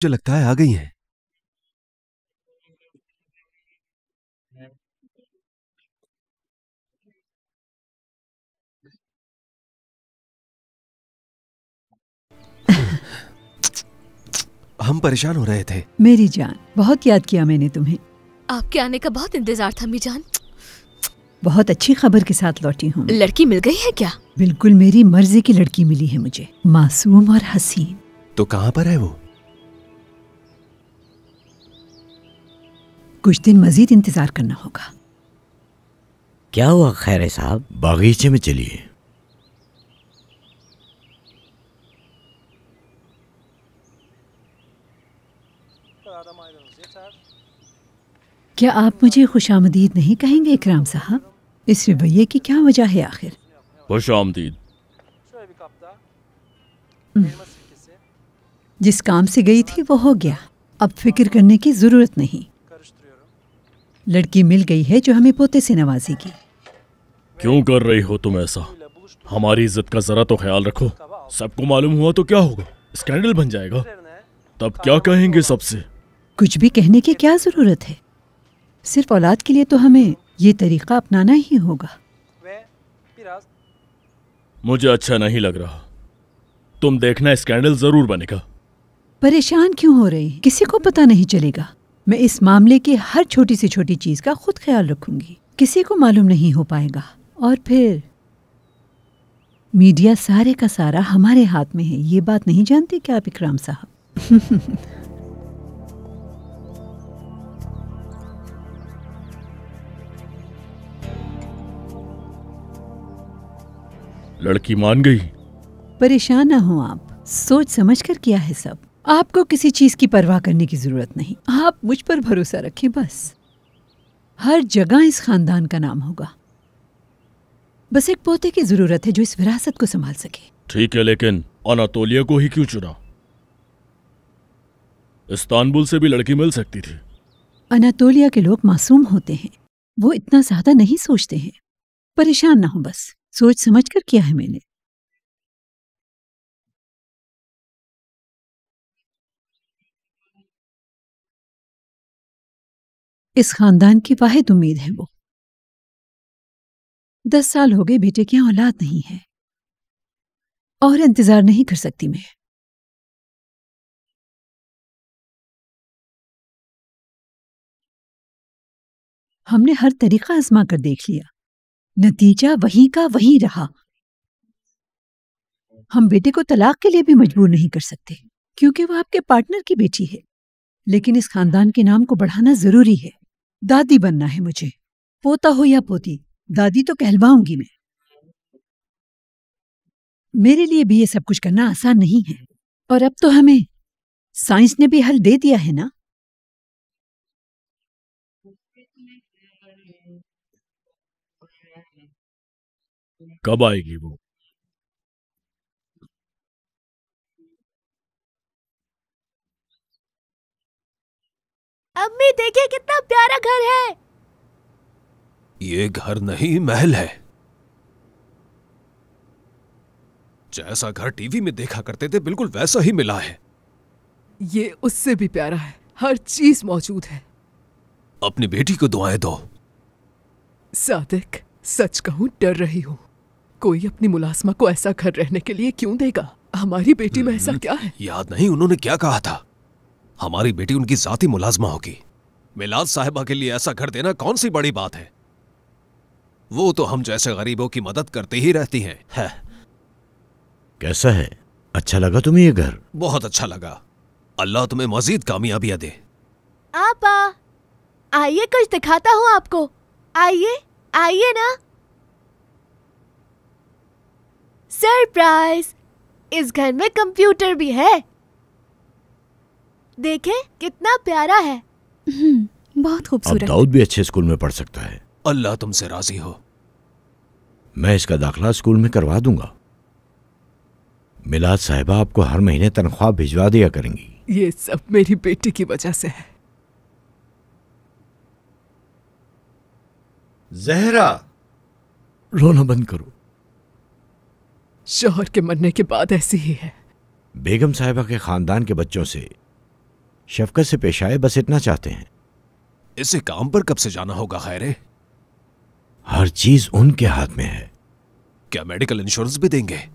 मुझे लगता है आ गई हैं। हम परेशान हो रहे थे। मेरी जान, बहुत याद किया मैंने तुम्हें। आपके आने का बहुत इंतजार था अम्मी जान। बहुत अच्छी खबर के साथ लौटी हूँ। लड़की मिल गई है क्या? बिल्कुल मेरी मर्जी की लड़की मिली है मुझे, मासूम और हसीन। तो कहाँ पर है वो? कुछ दिन मजीद इंतजार करना होगा। क्या हुआ खैर साहब? बागीचे में चलिए। क्या आप मुझे खुशामदीद नहीं कहेंगे इकराम साहब? इस रवैये की क्या वजह है आखिर? खुशामदीद। जिस काम से गई थी वो हो गया, अब फिक्र करने की जरूरत नहीं। लड़की मिल गई है जो हमें पोते से नवाजेगी। क्यों कर रही हो तुम ऐसा? हमारी इज्जत का जरा तो ख्याल रखो। सबको मालूम हुआ तो क्या होगा? स्कैंडल बन जाएगा। तब क्या कहेंगे सबसे? कुछ भी कहने की क्या जरूरत है? सिर्फ औलाद के लिए तो हमें ये तरीका अपनाना ही होगा। मुझे अच्छा नहीं लग रहा। तुम देखना, स्कैंडल जरूर बनेगा। परेशान क्यों हो रही? किसी को पता नहीं चलेगा। मैं इस मामले की हर छोटी से छोटी चीज का खुद ख्याल रखूंगी। किसी को मालूम नहीं हो पाएगा। और फिर मीडिया सारे का सारा हमारे हाथ में है। ये बात नहीं जानते क्या आप इकराम साहब? लड़की मान गई? परेशान ना हो आप, सोच समझ कर किया है सब। आपको किसी चीज की परवाह करने की जरूरत नहीं। आप मुझ पर भरोसा रखें बस। हर जगह इस खानदान का नाम होगा। बस एक पोते की जरूरत है जो इस विरासत को संभाल सके। ठीक है, लेकिन अनातोलिया को ही क्यों चुना? इस्तांबुल से भी लड़की मिल सकती थी। अनातोलिया के लोग मासूम होते हैं, वो इतना ज्यादा नहीं सोचते हैं। परेशान ना हो बस, सोच समझ कर किया है मैंने। इस खानदान की वाहिद उम्मीद है वो। 10 साल हो गए बेटे की यहाँ औलाद नहीं है, और इंतजार नहीं कर सकती मैं। हमने हर तरीका आजमा कर देख लिया, नतीजा वहीं का वहीं रहा। हम बेटे को तलाक के लिए भी मजबूर नहीं कर सकते, क्योंकि वो आपके पार्टनर की बेटी है। लेकिन इस खानदान के नाम को बढ़ाना जरूरी है। दादी बनना है मुझे। पोता हो या पोती, दादी तो कहलवाऊंगी मैं। मेरे लिए भी ये सब कुछ करना आसान नहीं है। और अब तो हमें साइंस ने भी हल दे दिया है ना। कब आएगी वो? अम्मी देखिए कितना प्यारा घर है। ये घर नहीं, महल है। जैसा घर टीवी में देखा करते थे बिल्कुल वैसा ही मिला है। ये उससे भी प्यारा है, हर चीज मौजूद है। अपनी बेटी को दुआएं दो। सादिक, सच कहूं डर रही हूँ। कोई अपनी मुलाजमा को ऐसा घर रहने के लिए क्यों देगा? हमारी बेटी में ऐसा क्या है? याद नहीं उन्होंने क्या कहा था? हमारी बेटी उनकी जाती मुलाजमा होगी। मिलाद साहिबा के लिए ऐसा घर देना कौन सी बड़ी बात है? वो तो हम जैसे गरीबों की मदद करते ही रहती हैं। है। कैसा है? अच्छा लगा तुम्हें ये घर? बहुत अच्छा लगा। अल्लाह तुम्हें मजीद कामयाबियां दे। आपा, आइए कुछ दिखाता हूँ आपको। आइए आइए ना। सरप्राइज, इस घर में कंप्यूटर भी है। देखें कितना प्यारा है। बहुत अब खूबसूरत। दाऊद भी अच्छे स्कूल में पढ़ सकता है। अल्लाह तुमसे राजी हो। मैं इसका दाखिला स्कूल में करवा दूंगा। मिलाद साहिबा आपको हर महीने तनख्वाह भिजवा दिया करेंगी। ये सब मेरी बेटी की वजह से है। जहरा, रोना बंद करो। शौहर के मरने के बाद ऐसी ही है। बेगम साहिबा के खानदान के बच्चों से शफकत से पेश आए, बस इतना चाहते हैं। इसे काम पर कब से जाना होगा खैरे? हर चीज उनके हाथ में है। क्या मेडिकल इंश्योरेंस भी देंगे?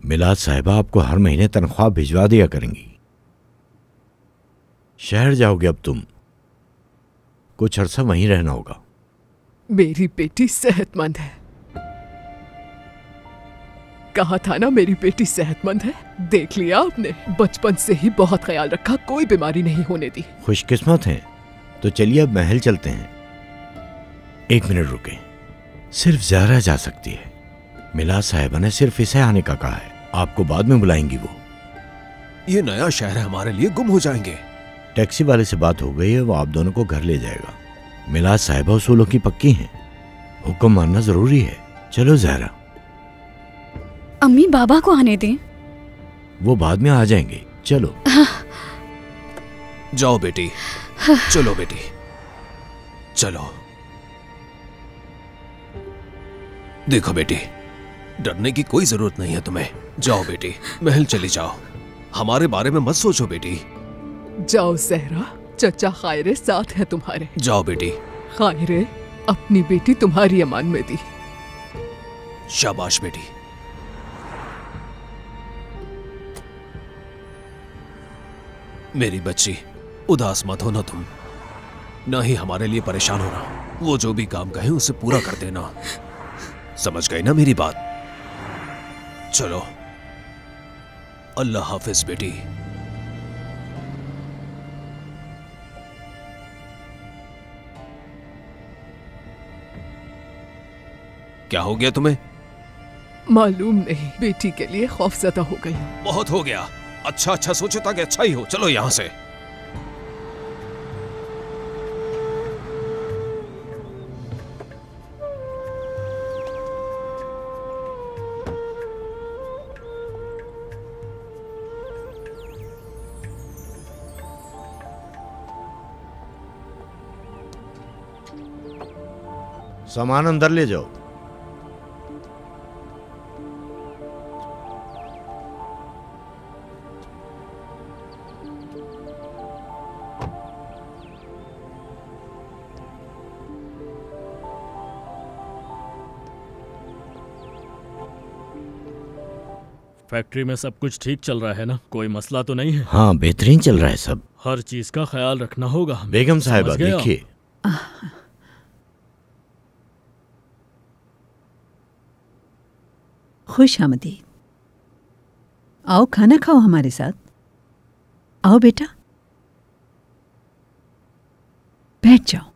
मिलाद साहिबा आपको हर महीने तनख्वाह भिजवा दिया करेंगी। शहर जाओगे अब तुम, कुछ अरसा वहीं रहना होगा। मेरी बेटी सेहतमंद है। कहा था ना मेरी बेटी सेहतमंद है। देख लिया आपने, बचपन से ही बहुत ख्याल रखा, कोई बीमारी नहीं होने दी। खुशकिस्मत हैं। तो चलिए अब महल चलते हैं। 1 मिनट रुके, सिर्फ ज़हरा जा सकती है। मिलाद साहिबा ने सिर्फ इसे आने का कहा है, आपको बाद में बुलाएंगी वो। ये नया शहर हमारे लिए गुम हो जाएंगे। टैक्सी वाले से बात हो गई है, वो आप दोनों को घर ले जाएगा। मिलाद साहिबा उसूलों की पक्की हैं, हुक्म मानना जरूरी है। चलो ज़हरा। अम्मी बाबा को आने दें। वो बाद में आ जाएंगे, चलो। जाओ बेटी, चलो बेटी, चलो। देखो बेटी, डरने की कोई जरूरत नहीं है तुम्हें। जाओ बेटी, महल चली जाओ। हमारे बारे में मत सोचो बेटी। जाओ ज़हरा, चचा खायरे साथ है तुम्हारे। जाओ बेटी। खायरे, अपनी बेटी तुम्हारी अमान में दी। शाबाश बेटी। मेरी बच्ची, उदास मत होना तुम, ना ही हमारे लिए परेशान होना। वो जो भी काम कहे उसे पूरा कर देना, समझ गई ना मेरी बात? चलो, अल्लाह हाफिज बेटी। क्या हो गया तुम्हें? मालूम नहीं, बेटी के लिए खौफजदा हो गई। बहुत हो गया। अच्छा अच्छा सोचो ताकि अच्छा ही हो। चलो यहां से। सामान अंदर ले जाओ। फैक्ट्री में सब कुछ ठीक चल रहा है ना? कोई मसला तो नहीं है? हाँ, बेहतरीन चल रहा है सब। हर चीज का ख्याल रखना होगा हमें। बेगम साहिबा देखिए। खुश आमदीद। आओ खाना खाओ हमारे साथ। आओ बेटा, बैठ जाओ।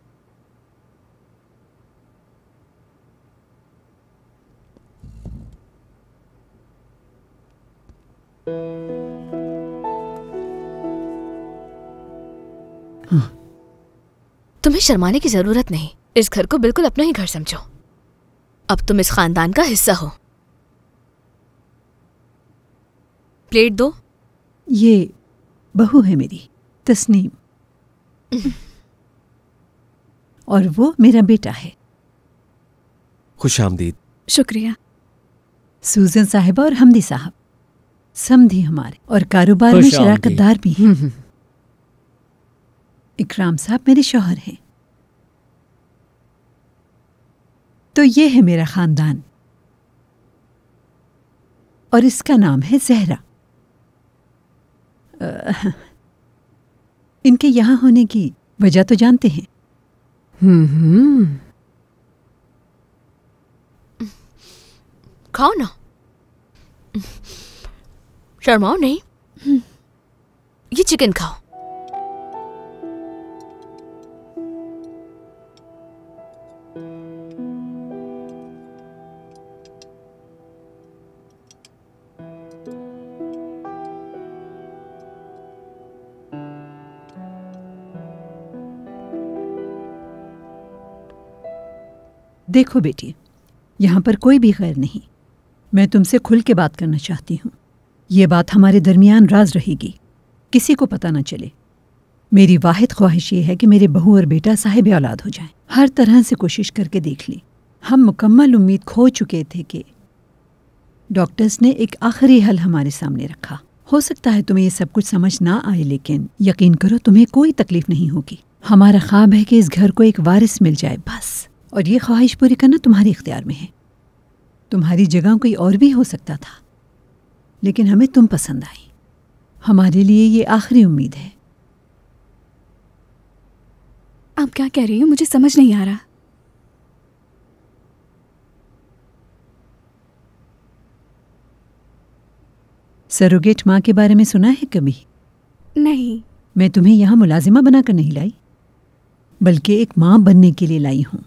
तुम्हें शर्माने की जरूरत नहीं। इस घर को बिल्कुल अपना ही घर समझो। अब तुम इस खानदान का हिस्सा हो। प्लेट दो। ये बहू है मेरी, तस्नीम। और वो मेरा बेटा है। खुश आमदीद। शुक्रिया। सूजन साहिबा और हमदी साहब समधी हमारे, और कारोबार में शराकतदार भी हैं। इकराम साहब मेरे शौहर हैं। तो ये है मेरा खानदान, और इसका नाम है ज़हरा। इनके यहाँ होने की वजह तो जानते हैं। खाओ ना, शर्माओ नहीं। ये चिकन खाओ। देखो बेटी, यहाँ पर कोई भी गैर नहीं। मैं तुमसे खुल के बात करना चाहती हूँ। ये बात हमारे दरमियान राज रहेगी, किसी को पता न चले। मेरी वाहिद ख्वाहिश ये है कि मेरे बहू और बेटा साहिब औलाद हो जाएं। हर तरह से कोशिश करके देख ली। हम मुकम्मल उम्मीद खो चुके थे कि डॉक्टर्स ने एक आखिरी हल हमारे सामने रखा। हो सकता है तुम्हें ये सब कुछ समझ ना आए, लेकिन यकीन करो तुम्हें कोई तकलीफ नहीं होगी। हमारा ख्वाब है कि इस घर को एक वारिस मिल जाए बस, और ये ख्वाहिश पूरी करना तुम्हारे इख्तियार में है। तुम्हारी जगह कोई और भी हो सकता था, लेकिन हमें तुम पसंद आई। हमारे लिए ये आखिरी उम्मीद है। आप क्या कह रही हो? मुझे समझ नहीं आ रहा। सरोगेट माँ के बारे में सुना है कभी? नहीं। मैं तुम्हें यहाँ मुलाजिमा बनाकर नहीं लाई, बल्कि एक माँ बनने के लिए लाई हूँ।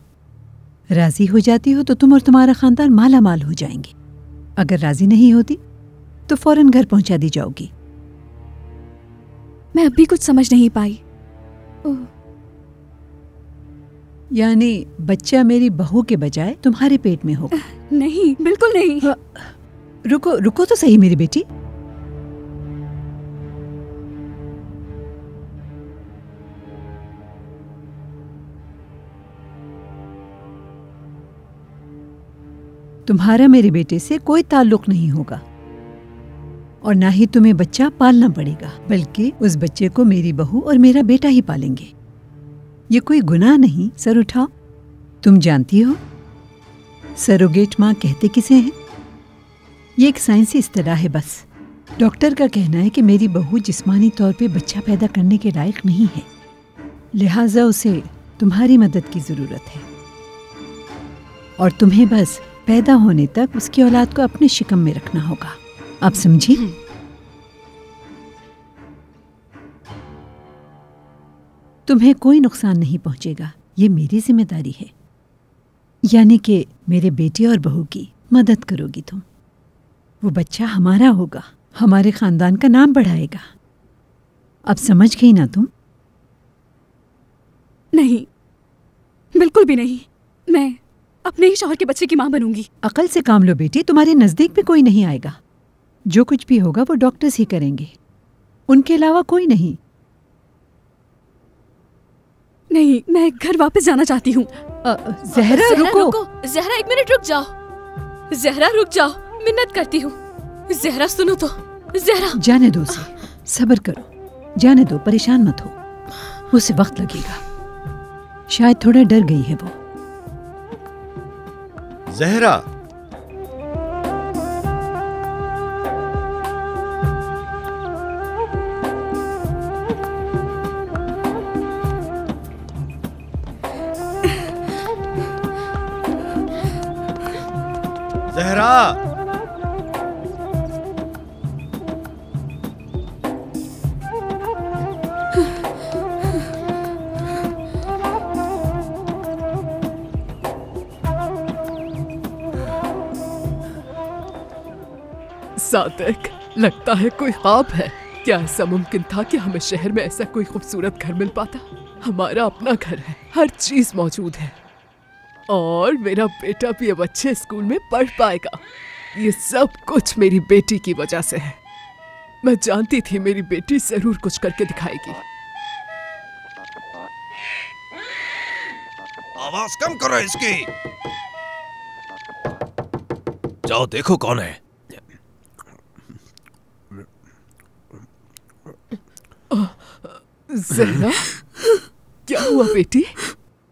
राजी हो जाती हो तो तुम और तुम्हारा खानदान माला माल हो जाएंगे। अगर राजी नहीं होती तो फौरन घर पहुंचा दी जाओगी। मैं अभी कुछ समझ नहीं पाई। यानी बच्चा मेरी बहू के बजाय तुम्हारे पेट में होगा? नहीं, बिल्कुल नहीं। रुको रुको तो सही मेरी बेटी। तुम्हारा मेरे बेटे से कोई ताल्लुक नहीं होगा, और ना ही तुम्हें बच्चा पालना पड़ेगा, बल्कि उस बच्चे को मेरी बहू और मेरा बेटा ही पालेंगे। ये कोई गुनाह नहीं। सर उठाओ। तुम जानती हो सरोगेट माँ कहते किसे हैं? ये एक साइंसी इस्तिलाह है बस। डॉक्टर का कहना है कि मेरी बहू जिस्मानी तौर पे बच्चा पैदा करने के लायक नहीं है, लिहाजा उसे तुम्हारी मदद की ज़रूरत है, और तुम्हें बस पैदा होने तक उसकी औलाद को अपने शिकम में रखना होगा। आप समझी? तुम्हें कोई नुकसान नहीं पहुंचेगा, ये मेरी जिम्मेदारी है। यानी कि मेरे बेटे और बहू की मदद करोगी तुम। वो बच्चा हमारा होगा, हमारे खानदान का नाम बढ़ाएगा। अब समझ गई ना तुम? नहीं, बिल्कुल भी नहीं। मैं अपने ही शौहर के बच्चे की माँ बनूंगी। अकल से काम लो बेटी, तुम्हारे नजदीक भी कोई नहीं आएगा। जो कुछ भी होगा वो डॉक्टर्स ही करेंगे, उनके अलावा कोई नहीं। नहीं, मैं घर वापस जाना चाहती हूँ। ज़हरा रुको। ज़हरा 1 मिनट रुक जाओ। ज़हरा रुक जाओ, मिन्नत करती हूँ। ज़हरा सुनो तो। ज़हरा जाने दो उसे, सब्र करो, जाने दो, परेशान मत हो। उसे वक्त लगेगा, शायद थोड़ा डर गई है वो। ज़हरा, ज़हरा, सादिक, लगता है कोई ख्वाब है। क्या ऐसा मुमकिन था कि हमें शहर में ऐसा कोई खूबसूरत घर मिल पाता? हमारा अपना घर है, हर चीज मौजूद है, और मेरा बेटा भी अब अच्छे स्कूल में पढ़ पाएगा। ये सब कुछ मेरी बेटी की वजह से है। मैं जानती थी मेरी बेटी जरूर कुछ करके दिखाएगी। आवाज कम करो इसकी। जाओ देखो कौन है। ज़हरा, क्या हुआ बेटी?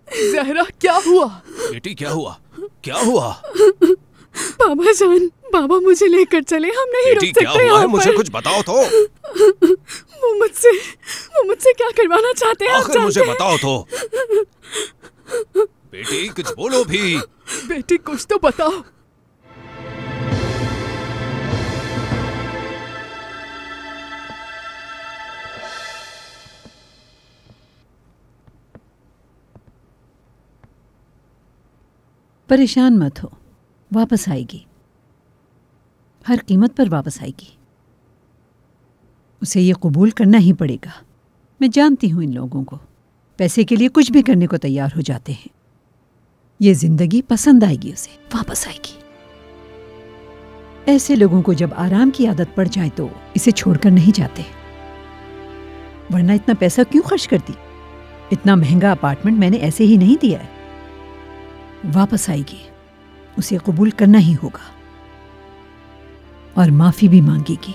ज़हरा, क्या हुआ? बेटी क्या हुआ? क्या हुआ? बाबा जान, बाबा मुझे लेकर चले, हम नहीं रुक बेटी क्या सकते हुआ है? यहाँ मुझे पर। कुछ बताओ तो। वो मुझसे क्या करवाना चाहते हैं? आप आखिर मुझे जानते बताओ तो। बेटी कुछ बोलो भी। बेटी कुछ तो बताओ। परेशान मत हो, वापस आएगी, हर कीमत पर वापस आएगी। उसे ये कबूल करना ही पड़ेगा। मैं जानती हूँ इन लोगों को, पैसे के लिए कुछ भी करने को तैयार हो जाते हैं। ये जिंदगी पसंद आएगी उसे, वापस आएगी। ऐसे लोगों को जब आराम की आदत पड़ जाए तो इसे छोड़कर नहीं जाते, वरना इतना पैसा क्यों खर्च करती? इतना महंगा अपार्टमेंट मैंने ऐसे ही नहीं दिया है। वापस आएगी, उसे कबूल करना ही होगा, और माफी भी मांगेगी।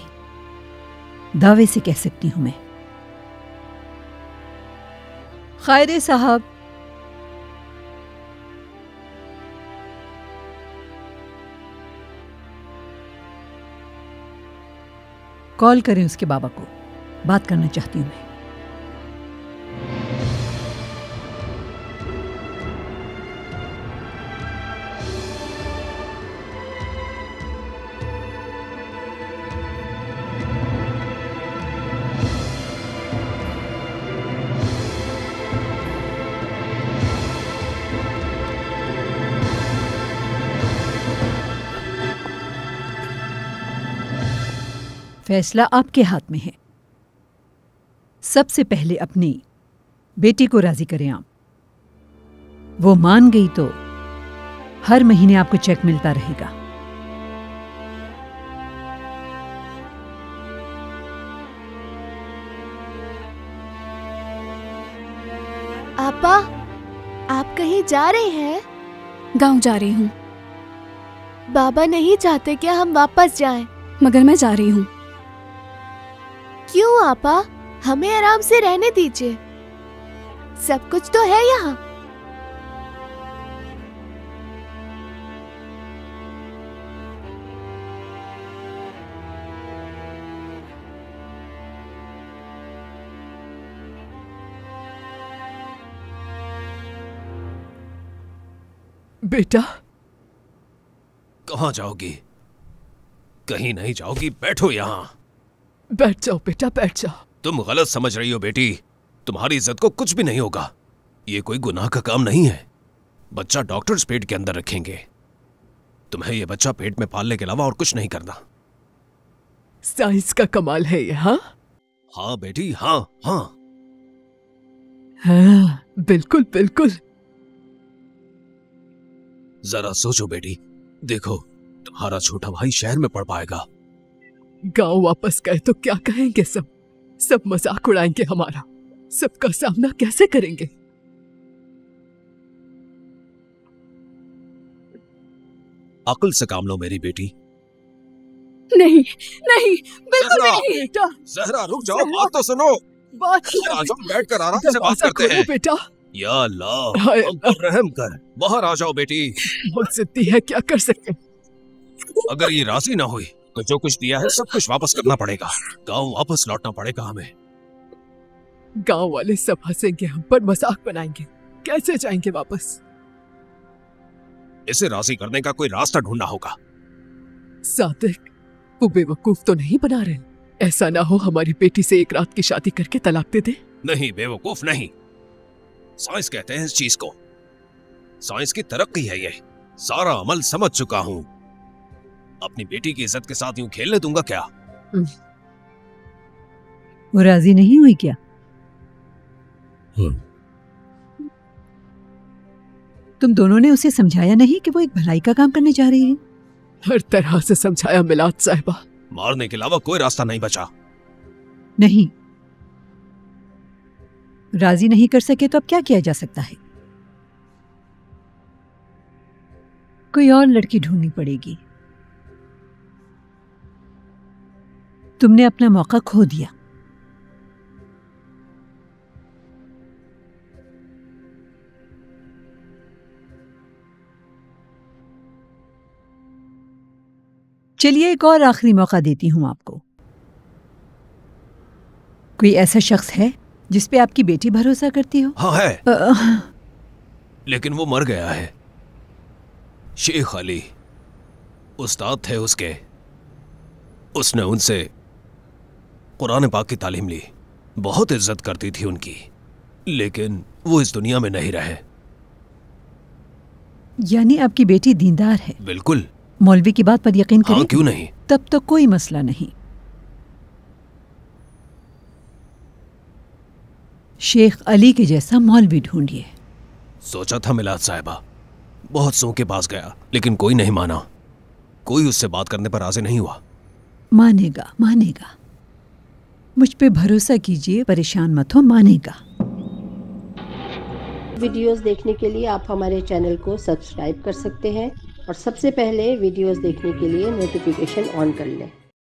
दावे से कह सकती हूं मैं। खैरे साहब, कॉल करें उसके बाबा को, बात करना चाहती हूं मैं। फैसला आपके हाथ में है। सबसे पहले अपनी बेटी को राजी करें आप। वो मान गई तो हर महीने आपको चेक मिलता रहेगा। आपा, आप कहीं जा रहे हैं? गांव जा रही हूँ। बाबा नहीं चाहते क्या हम वापस जाएं? मगर मैं जा रही हूँ। क्यों आपा? हमें आराम से रहने दीजिए, सब कुछ तो है यहाँ। बेटा, कहाँ जाओगी? कहीं नहीं जाओगी, बैठो यहाँ। बैठ जाओ बेटा, बैठ जाओ। तुम गलत समझ रही हो बेटी, तुम्हारी इज्जत को कुछ भी नहीं होगा। ये कोई गुनाह का काम नहीं है। बच्चा डॉक्टर्स पेट के अंदर रखेंगे। तुम्हें ये बच्चा पेट में पालने के अलावा और कुछ नहीं करना। साइंस का कमाल है ये। हाँ हाँ बेटी, हाँ हाँ हाँ, बिल्कुल बिल्कुल। जरा सोचो बेटी, देखो तुम्हारा छोटा भाई शहर में पढ़ पाएगा। गांव वापस गए तो क्या कहेंगे सब मजाक उड़ाएंगे हमारा। सबका सामना कैसे करेंगे? अक्ल से काम लो मेरी बेटी। नहीं नहीं, बिल्कुल नहीं। बेटा जहरा रुक जाओ, बात तो सुनो। बात बैठ कर आराम से बात करते हैं। बेटा, या अल्लाह, हम पर रहम कर, बाहर आ जाओ बेटी। बहुत जिद्दी है, क्या कर सकते? अगर ये राजी ना हुई तो जो कुछ दिया है सब कुछ वापस करना पड़ेगा। गांव वापस लौटना पड़ेगा हमें। गांव वाले सब हंसेंगे हम पर, मजाक बनाएंगे। कैसे जाएंगे वापस? इसे राजी करने का कोई रास्ता ढूंढना होगा। सादिक, वो बेवकूफ तो नहीं बना रहे? ऐसा ना हो हमारी बेटी से एक रात की शादी करके तलाक दे दे। नहीं, बेवकूफ नहीं, साइंस कहते हैं इस चीज को। साइंस की तरक्की है ये। सारा अमल समझ चुका हूं। अपनी बेटी की इज्जत के साथ यूं खेलने दूंगा क्या? वो राजी नहीं हुई क्या? तुम दोनों ने उसे समझाया नहीं कि वो एक भलाई का काम करने जा रही है? हर तरह से समझाया मिलाद साहिबा। मारने के अलावा कोई रास्ता नहीं बचा। नहीं, राजी नहीं कर सके तो अब क्या किया जा सकता है? कोई और लड़की ढूंढनी पड़ेगी। तुमने अपना मौका खो दिया। चलिए एक और आखिरी मौका देती हूं आपको। कोई ऐसा शख्स है जिस पे आपकी बेटी भरोसा करती हो? हाँ है, लेकिन वो मर गया है। शेख अली उस्ताद थे उसके। उसने उनसे कुरान पाक की तालीम ली, बहुत इज्जत करती थी उनकी, लेकिन वो इस दुनिया में नहीं रहे। यानी आपकी बेटी दीनदार है? बिल्कुल। मौलवी की बात पर यकीन करें? हाँ, क्यों नहीं। तब तो कोई मसला नहीं। शेख अली के जैसा मौलवी ढूंढिए। सोचा था मिलाद साहिबा, बहुत सौ के पास गया, लेकिन कोई नहीं माना। कोई उससे बात करने पर राजी नहीं हुआ। मानेगा मानेगा, मुझ पे भरोसा कीजिए, परेशान मत हो, मानेगा। वीडियोस देखने के लिए आप हमारे चैनल को सब्सक्राइब कर सकते हैं और सबसे पहले वीडियोस देखने के लिए नोटिफिकेशन ऑन कर लें।